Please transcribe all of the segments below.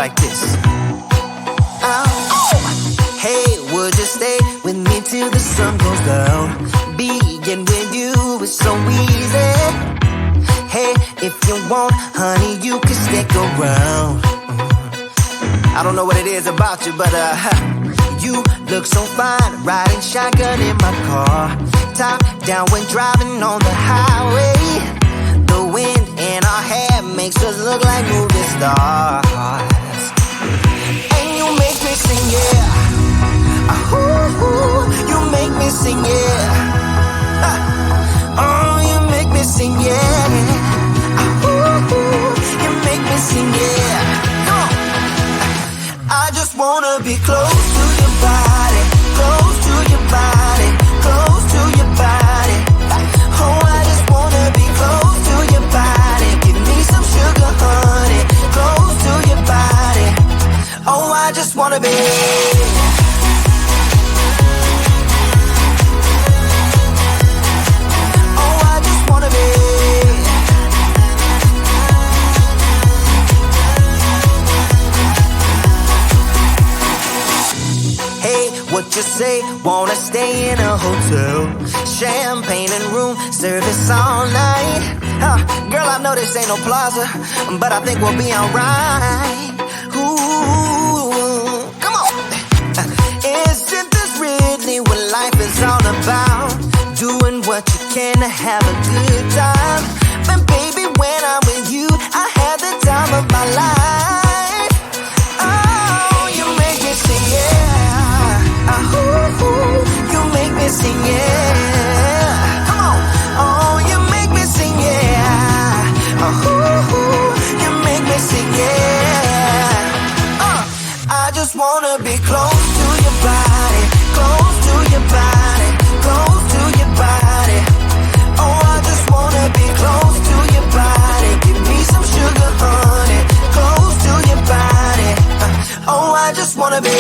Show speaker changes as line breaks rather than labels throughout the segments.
like this. Hey, would you stay with me till the sun goes down? Being with you is so easy. Hey, if you want, honey, you can stick around. I don't know what it is about you, but you look so fine, riding shotgun in my car. Top down when driving on the highway. The wind in our hair makes us look like movie stars. And you make me sing, yeah. Ooh, you make me sing, yeah. Oh, you make me sing, yeah. Ooh, you make me sing, yeah. Come on. I just wanna be close to your body, close to your body, close to your body. Oh, I just wanna be close to your body. Give me some sugar, honey, close to your body. Oh, I just wanna be. What you say, wanna stay in a hotel, champagne and room service all night. Girl, I know this ain't no plaza, but I think we'll be alright. Ooh, come on. Isn't this really what life is all about? Doing what you can to have a good time. But baby, when I'm with you, I have the time of my life. Oh, you make me sing, yeah. Ooh, you make me sing, yeah. Come on. Oh, you make me sing, yeah. Ooh, you make me sing, yeah. I just wanna be close to your body, close to your body, close to your body. Oh, I just wanna be close to your body. Give me some sugar, honey, close to your body. Oh, I just wanna be.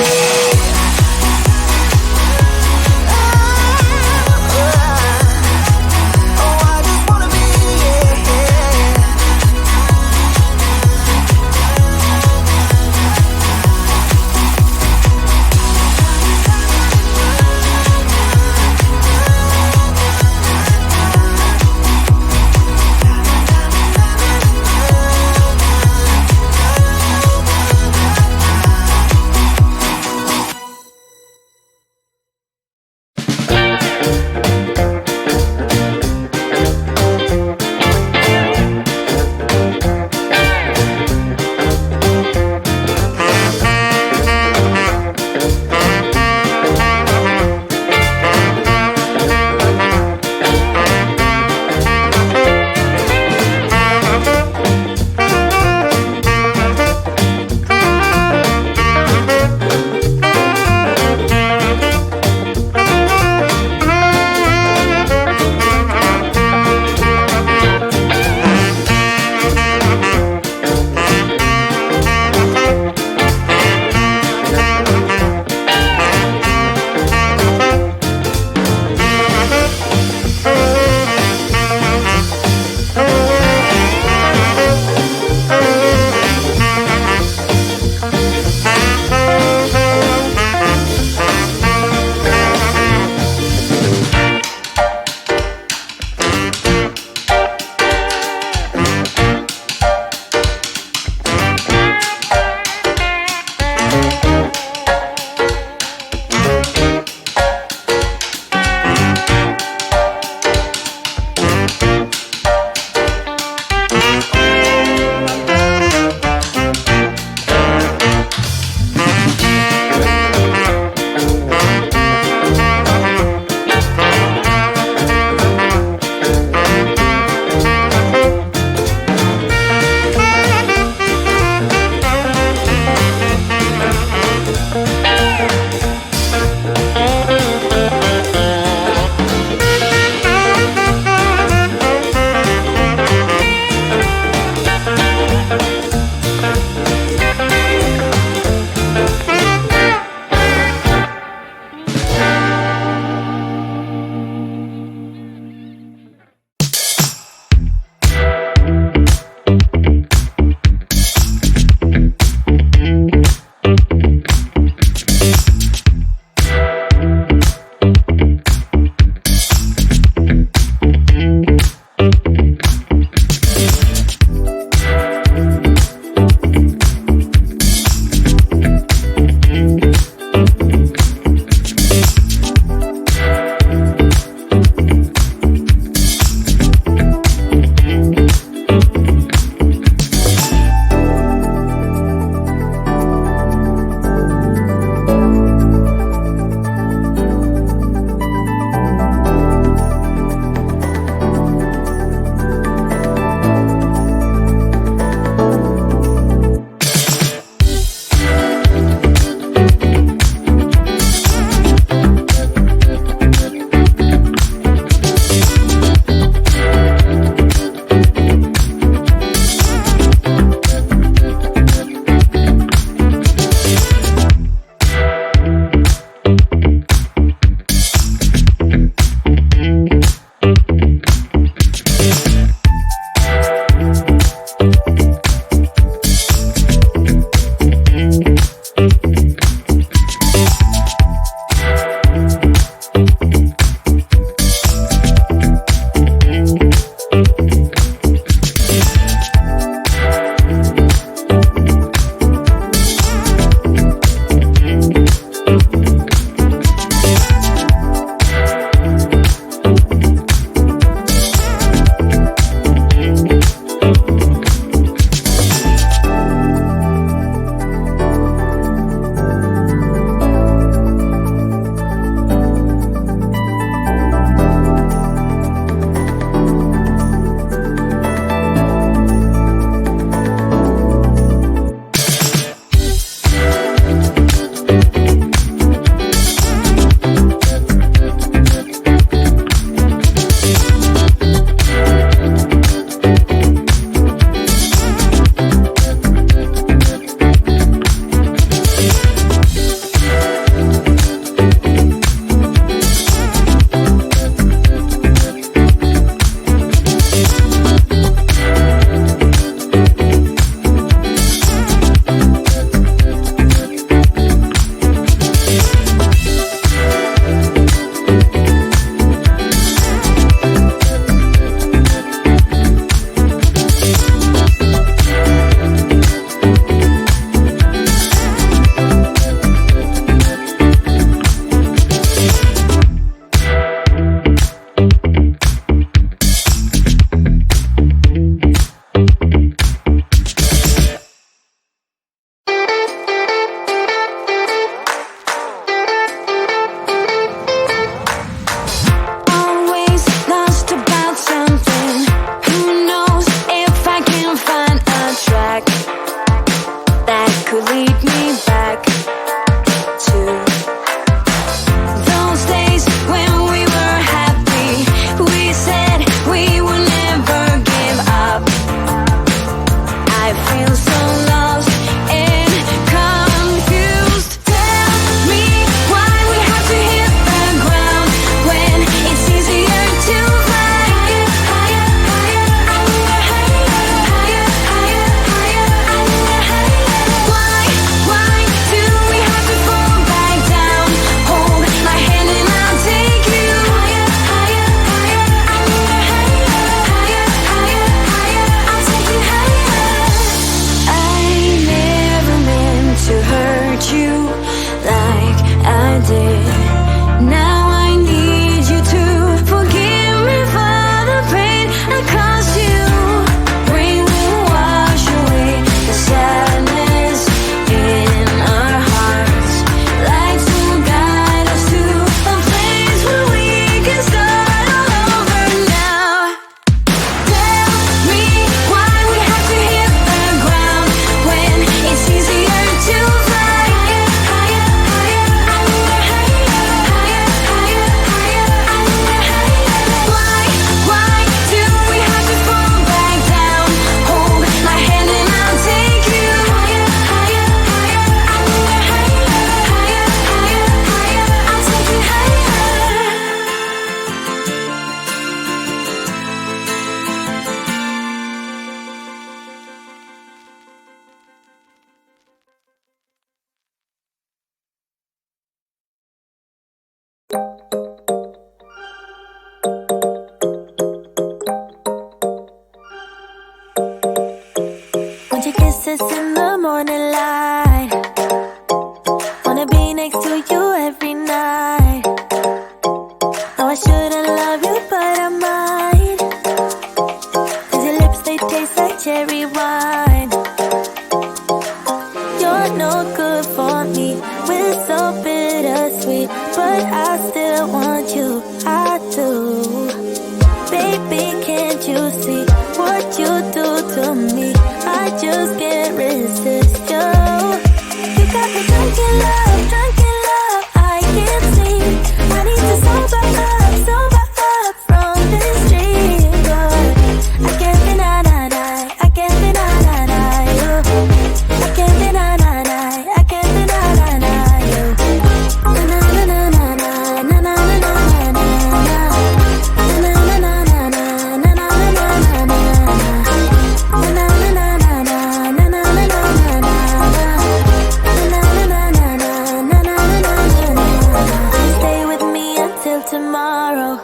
tomorrow?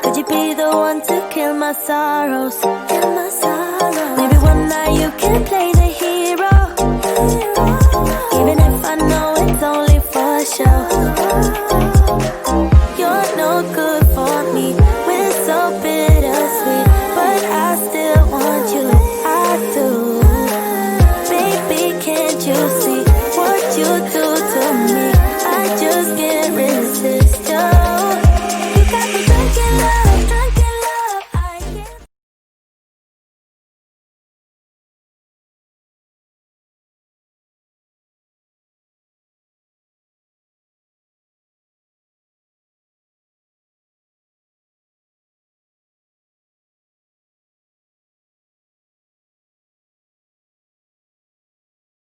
Could you be the one to kill my sorrows? Maybe one night you can play the hero, even if I know it's only for show. You're no good for me, we're so bittersweet, but I still want you, I do. Baby, can't you see?